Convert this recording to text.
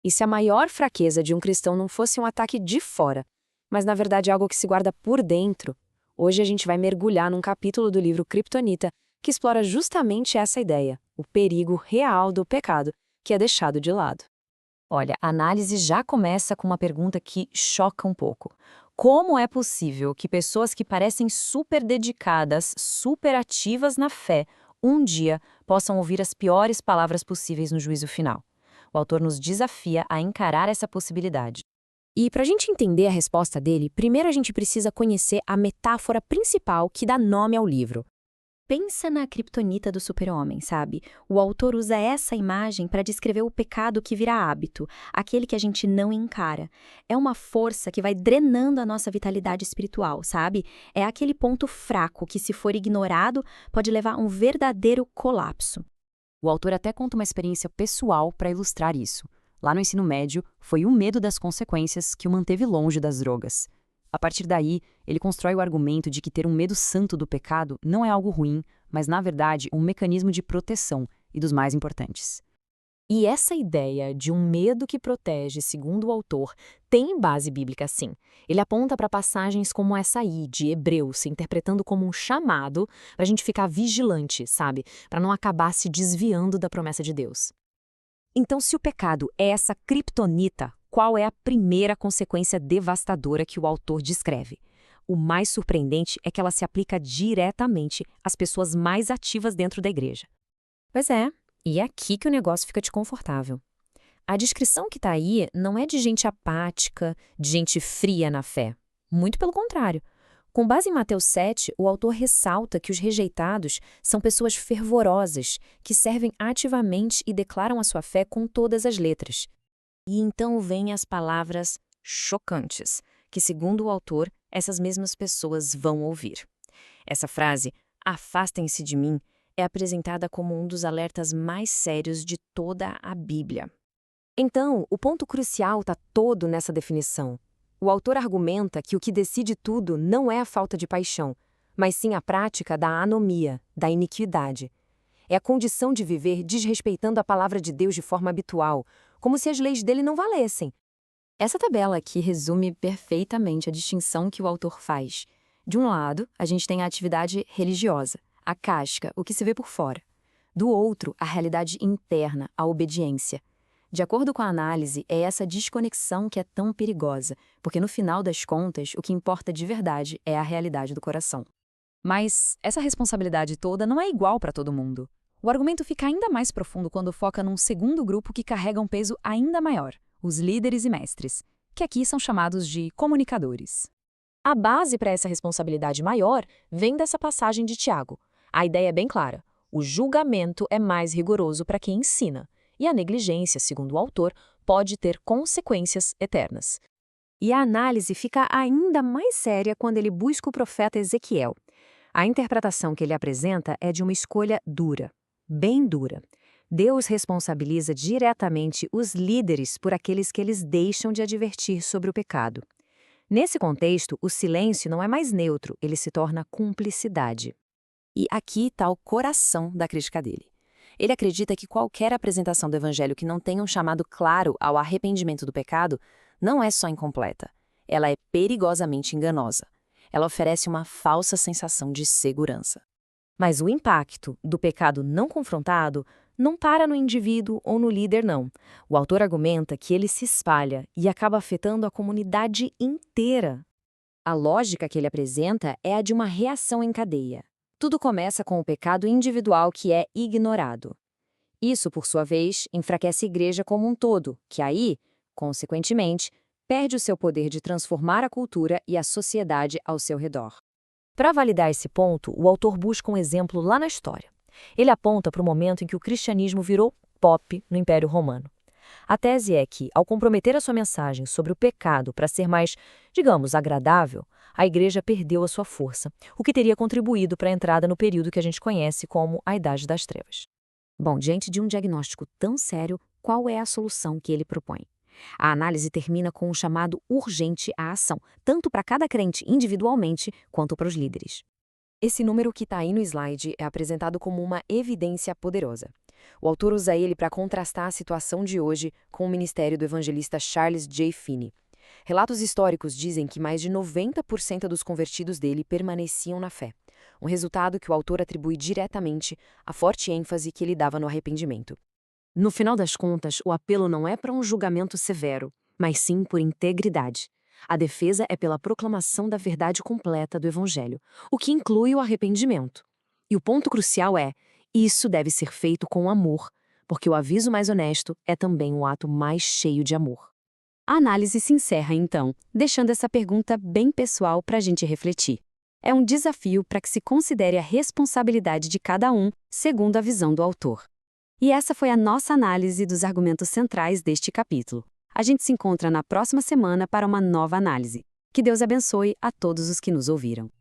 E se a maior fraqueza de um cristão não fosse um ataque de fora, mas na verdade algo que se guarda por dentro, hoje a gente vai mergulhar num capítulo do livro Kryptonita que explora justamente essa ideia, o perigo real do pecado que é deixado de lado. Olha, a análise já começa com uma pergunta que choca um pouco. Como é possível que pessoas que parecem super dedicadas, super ativas na fé, um dia possam ouvir as piores palavras possíveis no juízo final? O autor nos desafia a encarar essa possibilidade. E para a gente entender a resposta dele, primeiro a gente precisa conhecer a metáfora principal que dá nome ao livro. Pensa na criptonita do super-homem, sabe? O autor usa essa imagem para descrever o pecado que vira hábito, aquele que a gente não encara. É uma força que vai drenando a nossa vitalidade espiritual, sabe? É aquele ponto fraco que, se for ignorado, pode levar a um verdadeiro colapso. O autor até conta uma experiência pessoal para ilustrar isso. Lá no ensino médio, foi o medo das consequências que o manteve longe das drogas. A partir daí, ele constrói o argumento de que ter um medo santo do pecado não é algo ruim, mas, na verdade, um mecanismo de proteção e dos mais importantes. E essa ideia de um medo que protege, segundo o autor, tem base bíblica sim. Ele aponta para passagens como essa aí, de Hebreus, se interpretando como um chamado para a gente ficar vigilante, sabe? Para não acabar se desviando da promessa de Deus. Então, se o pecado é essa criptonita, qual é a primeira consequência devastadora que o autor descreve? O mais surpreendente é que ela se aplica diretamente às pessoas mais ativas dentro da igreja. Pois é, e é aqui que o negócio fica desconfortável. A descrição que está aí não é de gente apática, de gente fria na fé. Muito pelo contrário. Com base em Mateus 7, o autor ressalta que os rejeitados são pessoas fervorosas, que servem ativamente e declaram a sua fé com todas as letras. E então vêm as palavras chocantes, que, segundo o autor, essas mesmas pessoas vão ouvir. Essa frase, "afastem-se de mim", é apresentada como um dos alertas mais sérios de toda a Bíblia. Então, o ponto crucial está todo nessa definição. O autor argumenta que o que decide tudo não é a falta de paixão, mas sim a prática da anomia, da iniquidade. É a condição de viver desrespeitando a palavra de Deus de forma habitual, como se as leis dele não valessem. Essa tabela aqui resume perfeitamente a distinção que o autor faz. De um lado, a gente tem a atividade religiosa, a casca, o que se vê por fora. Do outro, a realidade interna, a obediência. De acordo com a análise, é essa desconexão que é tão perigosa, porque no final das contas, o que importa de verdade é a realidade do coração. Mas essa responsabilidade toda não é igual para todo mundo. O argumento fica ainda mais profundo quando foca num segundo grupo que carrega um peso ainda maior, os líderes e mestres, que aqui são chamados de comunicadores. A base para essa responsabilidade maior vem dessa passagem de Tiago. A ideia é bem clara: o julgamento é mais rigoroso para quem ensina, e a negligência, segundo o autor, pode ter consequências eternas. E a análise fica ainda mais séria quando ele busca o profeta Ezequiel. A interpretação que ele apresenta é de uma escolha dura, bem dura. Deus responsabiliza diretamente os líderes por aqueles que eles deixam de advertir sobre o pecado. Nesse contexto, o silêncio não é mais neutro, ele se torna cumplicidade. E aqui está o coração da crítica dele. Ele acredita que qualquer apresentação do evangelho que não tenha um chamado claro ao arrependimento do pecado não é só incompleta, ela é perigosamente enganosa. Ela oferece uma falsa sensação de segurança. Mas o impacto do pecado não confrontado não para no indivíduo ou no líder, não. O autor argumenta que ele se espalha e acaba afetando a comunidade inteira. A lógica que ele apresenta é a de uma reação em cadeia. Tudo começa com o pecado individual que é ignorado. Isso, por sua vez, enfraquece a igreja como um todo, que aí, consequentemente, perde o seu poder de transformar a cultura e a sociedade ao seu redor. Para validar esse ponto, o autor busca um exemplo lá na história. Ele aponta para o momento em que o cristianismo virou pop no Império Romano. A tese é que, ao comprometer a sua mensagem sobre o pecado para ser mais, digamos, agradável, a igreja perdeu a sua força, o que teria contribuído para a entrada no período que a gente conhece como a Idade das Trevas. Bom, diante de um diagnóstico tão sério, qual é a solução que ele propõe? A análise termina com um chamado urgente à ação, tanto para cada crente individualmente quanto para os líderes. Esse número que está aí no slide é apresentado como uma evidência poderosa. O autor usa ele para contrastar a situação de hoje com o ministério do evangelista Charles J. Finney. Relatos históricos dizem que mais de 90% dos convertidos dele permaneciam na fé, um resultado que o autor atribui diretamente à forte ênfase que ele dava no arrependimento. No final das contas, o apelo não é para um julgamento severo, mas sim por integridade. A defesa é pela proclamação da verdade completa do Evangelho, o que inclui o arrependimento. E o ponto crucial é: isso deve ser feito com amor, porque o aviso mais honesto é também o ato mais cheio de amor. A análise se encerra, então, deixando essa pergunta bem pessoal para a gente refletir. É um desafio para que se considere a responsabilidade de cada um, segundo a visão do autor. E essa foi a nossa análise dos argumentos centrais deste capítulo. A gente se encontra na próxima semana para uma nova análise. Que Deus abençoe a todos os que nos ouviram.